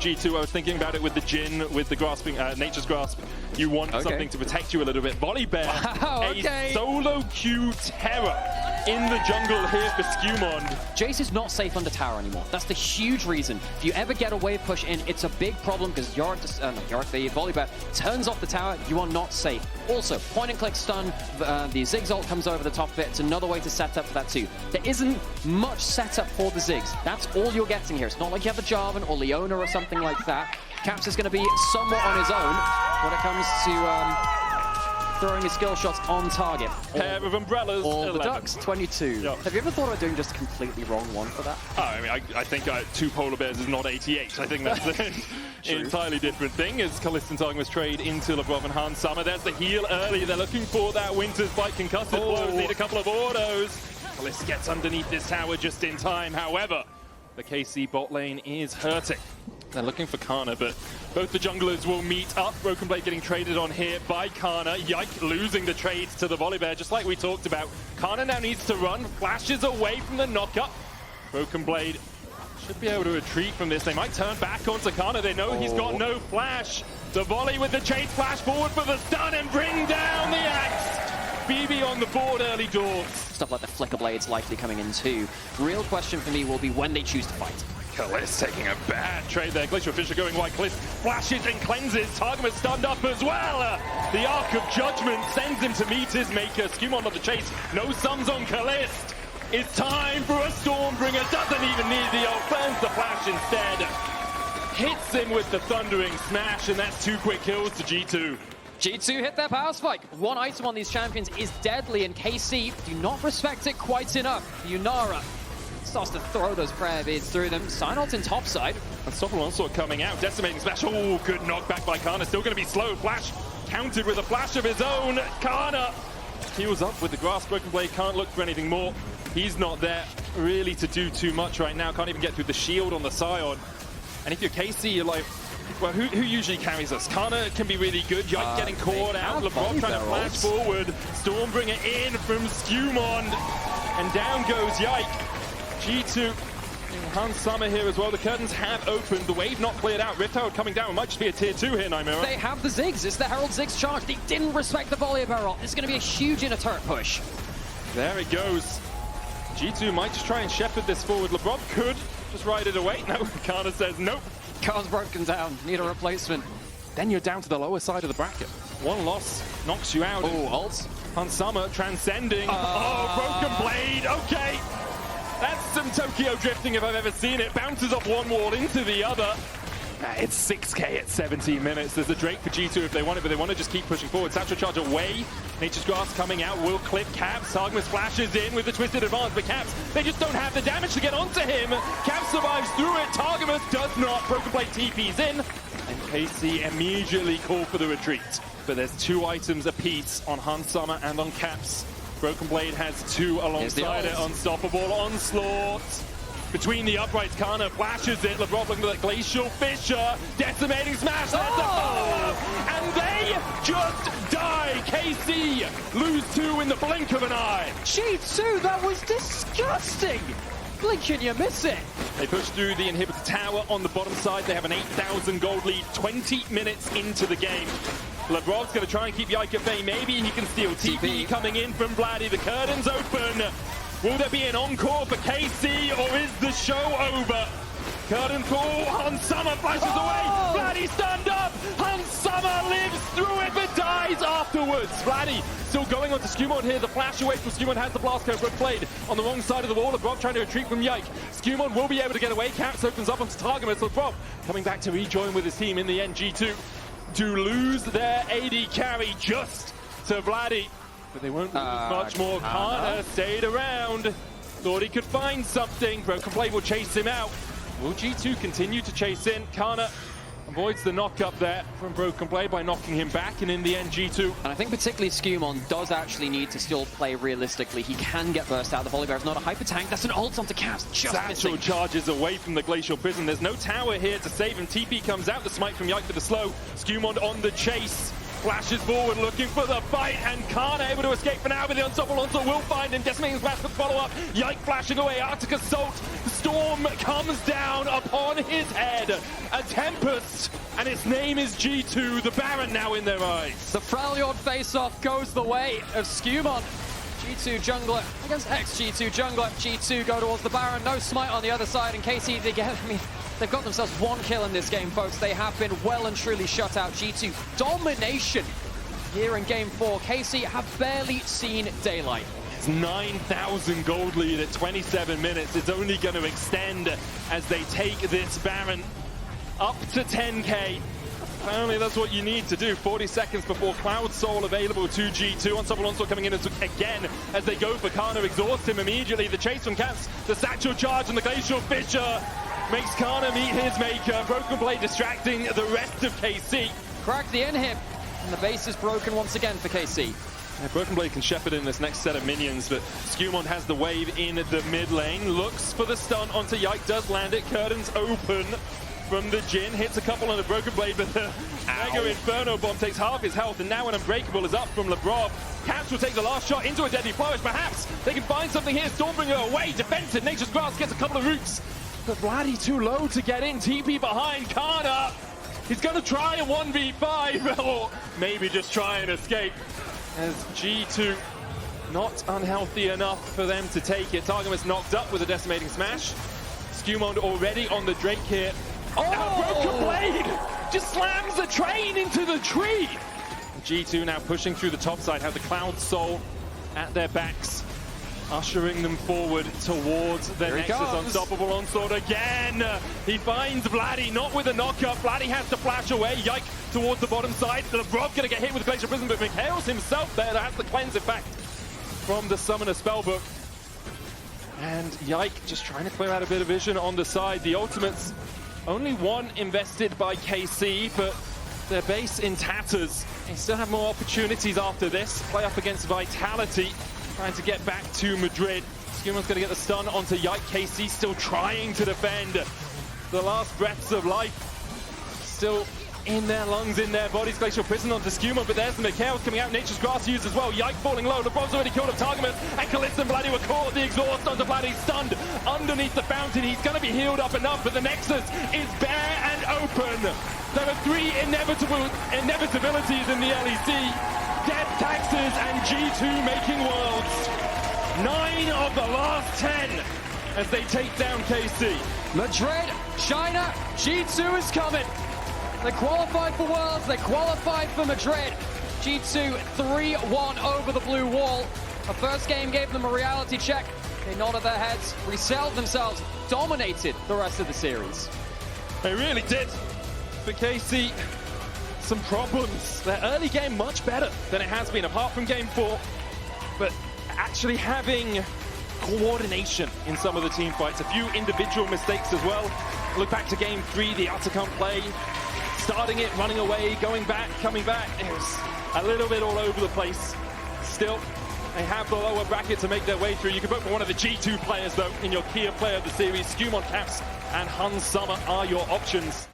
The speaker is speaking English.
G2. I was thinking about it with the Jin, with the grasping, Nature's Grasp. You want something to protect you a little bit. Volibear, a solo queue terror in the jungle here for Skewmon. Jace is not safe under tower anymore. That's the huge reason. If you ever get a wave push in, it's a big problem because Yorick, the Volibear, turns off the tower. You are not safe. Also, point and click stun. The Ziggs ult comes over the top of it. It's another way to set up for that too. There isn't much setup for the Ziggs. That's all you're getting here. It's not like you have a Jarvan or Leona or something like that. Caps is going to be somewhat on his own when it comes to throwing his skill shots on target. Pair of umbrellas. All the ducks, 22. Yep. Have you ever thought of doing just a completely wrong one for that? Oh, I mean, I think 2 polar bears is not 88. I think that's an entirely different thing. As Kalista and Targamas trade into Labrov and Hans Summer. There's the heal early. They're looking for that Winter's Bite concussive blows. Need a couple of autos. Kalista gets underneath this tower just in time. However, the KC bot lane is hurting. They're looking for Kana, but both the junglers will meet up. Broken Blade getting traded on here by Kana. Yike losing the trades to the Volibear, just like we talked about. Kana now needs to run, flashes away from the knockup. Broken Blade should be able to retreat from this. They might turn back onto Kana. They know he's got no flash. The volley with the chase, flash forward for the stun and bring down the axe. BB on the board early doors. Stuff like the Flicker Blades likely coming in too. Real question for me will be when they choose to fight. Kalista taking a bad trade there. Glacial Fisher going wide. Kalista flashes and cleanses. Targamas stunned up as well. The Arc of Judgment sends him to meet his maker. Skewmon on the chase. No sums on Kalista. It's time for a Stormbringer. Doesn't even need the ult. Burns the flash instead. Hits him with the Thundering Smash, and that's 2 quick kills to G2. G2 hit their power spike. One item on these champions is deadly, and KC do not respect it quite enough. Yunara starts to throw those prayer beads through them. Synod's in topside. Unstoppable Onslaught coming out. Decimating Smash. Oh, good knockback by Kana. Still going to be slow. Flash countered with a flash of his own. Kana heals up with the Grasp. Broken Blade can't look for anything more. He's not there really to do too much right now. Can't even get through the shield on the Scion. And if you're KC, you're like, well, who usually carries us? Kana can be really good. Yike getting caught out. LeBron trying to flash forward. Stormbringer in from Skewmon. And down goes Yike. G2, Hans Summer here as well. The curtains have opened. The wave not cleared out. Rift Herald coming down. It might just be a tier 2 here, Nymera. They have the Ziggs. It's the Herald Ziggs charge. They didn't respect the volley barrel. It's going to be a huge inner turret push. There it goes. G2 might just try and shepherd this forward. LeBron could just ride it away. No, Kana says nope. Car's broken down. Need a replacement. Then you're down to the lower side of the bracket. One loss knocks you out. Oh, ults. Hans Summer transcending. Oh, Broken Blade. Okay. That's some Tokyo drifting if I've ever seen it. Bounces off one wall into the other. It's 6k at 17 minutes. There's a Drake for G2 if they want it, but they want to just keep pushing forward. Satchel Charge away. Nature's Grasp coming out. Will clip Caps. Targamas flashes in with the Twisted Advance, but Caps, they just don't have the damage to get onto him. Caps survives through it. Targamas does not. Broken Blade TP's in. And KC immediately call for the retreat. But there's 2 items apiece on Hans Summer and on Caps. Broken Blade has 2 alongside it. Unstoppable Onslaught. Between the uprights, Kana flashes it. LeBron looking at Glacial Fisher. Decimating Smash. That's a follow-up. And they just die. KC lose 2 in the blink of an eye. G2, that was disgusting. Blink and you miss it. They push through the inhibitor tower on the bottom side. They have an 8,000 gold lead 20 minutes into the game. LeBron's going to try and keep Yike at bay. Maybe he can steal TP coming in from Vladdy. The curtain's open. Will there be an encore for KC or is the show over? Curtain call. Hans Summer flashes away. Vladdy stand up. Hans Summer lives through it but dies afterwards. Vladdy still going on to Skewmon here. The flash away from Skewmon has the blast curve. Broken Blade on the wrong side of the wall. LeBron trying to retreat from Yike. Skewmon will be able to get away. Caps opens up onto Targamas. LeBron coming back to rejoin with his team in the end. G2 do lose their AD carry just to Vladdy. But they won't lose much more. Kana stayed around. Thought he could find something. Broken Blade will chase him out. Will G2 continue to chase in? Kana avoids the knock up there from Broken Blade by knocking him back, and in the end G2. And I think particularly Skewmon does actually need to still play realistically. He can get burst out. The Volibear is not a hyper tank. That's an ult onto Caps. Satchel charges away from the Glacial Prison. There's no tower here to save him. TP comes out. The smite from Yike for the slow. Skewmon on the chase. Flashes forward, looking for the fight, and Kana able to escape for now, but the Unstoppable Onslaught will find him. Decimating Smash for the follow-up. Yike flashing away. Arctic Assault storm comes down upon his head. A tempest, and its name is G2, the Baron now in their eyes. The Freljord face-off goes the way of Skewmon. G2 jungler against ex-G2 jungler. G2 go towards the Baron, no smite on the other side, and KC, they've got themselves one kill in this game, folks. They have been well and truly shut out. G2 domination here in game 4. KC have barely seen daylight. It's 9,000 gold lead at 27 minutes. It's only going to extend as they take this Baron up to 10k. Apparently that's what you need to do. 40 seconds before Cloud Soul available to G2. Unstoppable Onslaught coming in again as they go for Kana, exhaust him immediately. The chase from Caps, the Satchel Charge and the Glacial Fissure makes Kana meet his maker. Broken Blade distracting the rest of KC. Crack the inhib, and the base is broken once again for KC. Yeah, Broken Blade can shepherd in this next set of minions, but Skewmon has the wave in the mid lane. Looks for the stun onto Yike, does land it. Curtains open from the Jhin, hits a couple on the Broken Blade, but the Mega Inferno Bomb takes half his health, and now an Unbreakable is up from LeBron. Caps will take the last shot into a Deadly Flourish. Perhaps they can find something here. Stormbringer away, defensive. Nature's Grasp gets a couple of roots, but Vladdy too low to get in. TP behind Kana. He's going to try a 1v5, or maybe just try and escape, as G2 not unhealthy enough for them to take it. Targamas knocked up with a Decimating Smash. Skewmon already on the Drake here. Oh! Broken Blade just slams the train into the tree. G2 now pushing through the top side, have the Cloud Soul at their backs, ushering them forward towards their Nexus. Unstoppable Onslaught again. He finds Vladdy, not with a knockup. Vladdy has to flash away. Yike towards the bottom side. LeBron gonna get hit with the Glacial Prism, but Mikhail's himself there that has the cleanse effect from the Summoner Spellbook. And Yike just trying to clear out a bit of vision on the side. The ultimates, only one invested by KC, but their base in tatters. They still have more opportunities after this. Play up against Vitality, trying to get back to Madrid. Skewmon's going to get the stun onto Yike. KC still trying to defend. The last breaths of life still in their lungs, in their bodies. Glacial Prison onto Skewmon, but there's the Mikhail's coming out. Nature's Grass used as well. Yike falling low. LeBron's already killed up Targamas, and Kalista and Vladdy were caught. The exhaust onto Vladdy, stunned underneath the fountain. He's going to be healed up enough, but the Nexus is bare and open. There are three inevitabilities in the LEC. Death, taxes, and G2 making worlds. 9 of the last 10 as they take down KC. Madrid, China, G2 is coming. They qualified for Worlds, they qualified for Madrid. G2 3-1 over the blue wall. The first game gave them a reality check. They nodded their heads, resettled themselves, dominated the rest of the series. They really did. For KC, some problems. Their early game much better than it has been, apart from game 4. But actually having coordination in some of the team fights. A few individual mistakes as well. Look back to game 3, the Atacant play. Starting it, running away, going back, coming back. It was a little bit all over the place. Still, they have the lower bracket to make their way through. You can vote for one of the G2 players, though, in your Kia Player of the Series. Skewmon, Caps, and Hun Summer are your options.